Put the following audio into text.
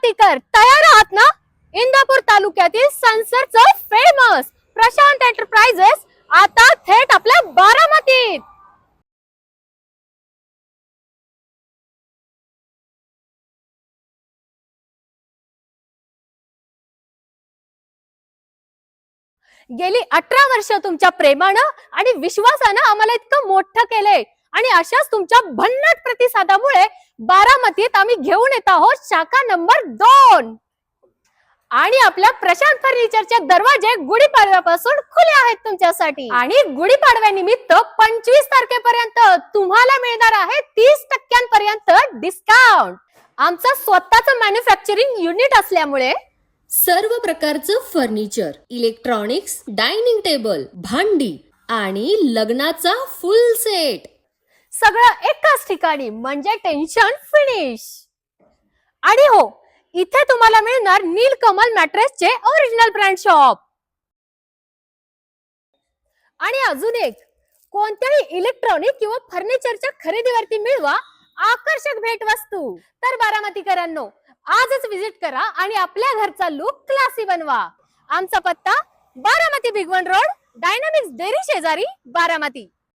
बारामतीकर तयार आहात ना? इंदापूर तालुक्यातील संसरचं फेमस प्रशांत एंटरप्राइजेस आता थेट आपल्या बारामतीत. गेली 18 वर्ष तुमच्या प्रेमानं आणि विश्वासानं आम्हाला इतकं मोठं केलंय आणि अशाच तुमच्या भन्नाट प्रतिसादामुळे बारामतीत आम्ही घेऊन येत आहोत शाखा नंबर 2. आणि आपल्या प्रशांत फर्निचरचे दरवाजे गुढीपाडव्यापासून खुले आहेत तुमच्यासाठी. आणि गुढीपाडव्यानिमित्त 25 तारखेपर्यंत तुम्हाला मिळणार आहे 30% डिस्काउंट. आमचं स्वतःचं मॅन्युफॅक्चरिंग युनिट असल्यामुळे सर्व प्रकारचं फर्निचर, इलेक्ट्रॉनिक्स, डायनिंग टेबल, भांडी आणि लग्नाचा फुल सेट सगळं एकाच ठिकाणी, म्हणजे टेन्शन फिनिश. आणि हो, इथे तुम्हाला मिळणार नीलकमल मॅट्रेसचे ओरिजिनल ब्रँड शॉप. आणि अजून एक, कोणत्याही इलेक्ट्रॉनिक किंवा फर्निचरच्या खरेदीवरती मिळवा आकर्षक भेटवस्तू. तर बारामतीकरांनो, आजच विजिट करा आणि आपल्या घरचा लुक क्लासी बनवा. आमचा पत्ता Baramati Bhigwan road, dynamics dairy शेजारी, बारामती.